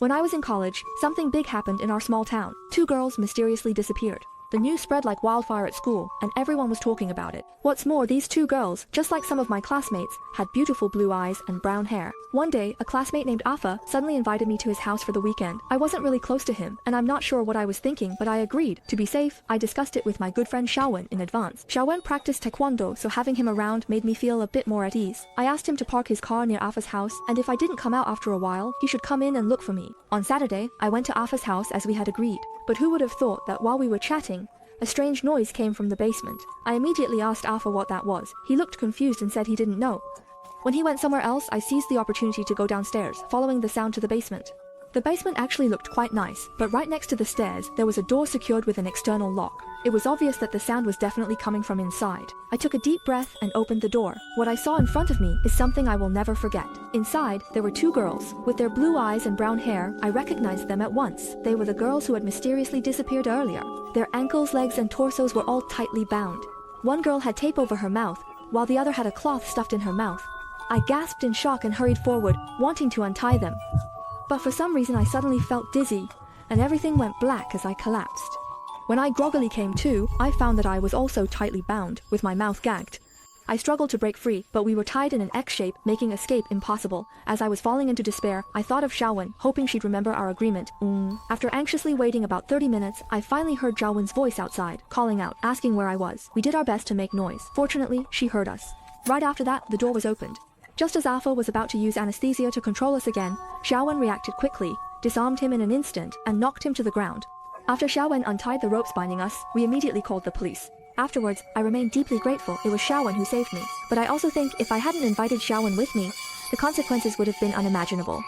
When I was in college, something big happened in our small town. Two girls mysteriously disappeared. The news spread like wildfire at school, and everyone was talking about it. What's more, these two girls, just like some of my classmates, had beautiful blue eyes and brown hair. One day, a classmate named Afa suddenly invited me to his house for the weekend. I wasn't really close to him, and I'm not sure what I was thinking, but I agreed. To be safe, I discussed it with my good friend Xiaowen in advance. Xiaowen practiced taekwondo, so having him around made me feel a bit more at ease. I asked him to park his car near Afa's house, and if I didn't come out after a while, he should come in and look for me. On Saturday, I went to Afa's house as we had agreed. But who would have thought that while we were chatting, a strange noise came from the basement. I immediately asked Afa what that was. He looked confused and said he didn't know. When he went somewhere else, I seized the opportunity to go downstairs, following the sound to the basement. The basement actually looked quite nice, but right next to the stairs, there was a door secured with an external lock. It was obvious that the sound was definitely coming from inside. I took a deep breath and opened the door. What I saw in front of me is something I will never forget. Inside, there were two girls. With their blue eyes and brown hair, I recognized them at once. They were the girls who had mysteriously disappeared earlier. Their ankles, legs, and torsos were all tightly bound. One girl had tape over her mouth, while the other had a cloth stuffed in her mouth. I gasped in shock and hurried forward, wanting to untie them. But for some reason I suddenly felt dizzy, and everything went black as I collapsed. When I groggily came to, I found that I was also tightly bound, with my mouth gagged. I struggled to break free, but we were tied in an X shape, making escape impossible. As I was falling into despair, I thought of Xiaowen, hoping she'd remember our agreement. After anxiously waiting about 30 minutes, I finally heard Xiaowen's voice outside, calling out, asking where I was. We did our best to make noise. Fortunately, she heard us. Right after that, the door was opened. Just as Alpha was about to use anesthesia to control us again, Xiaowen reacted quickly, disarmed him in an instant, and knocked him to the ground. After Xiaowen untied the ropes binding us, we immediately called the police. Afterwards, I remained deeply grateful. It was Xiaowen who saved me. But I also think if I hadn't invited Xiaowen with me, the consequences would have been unimaginable.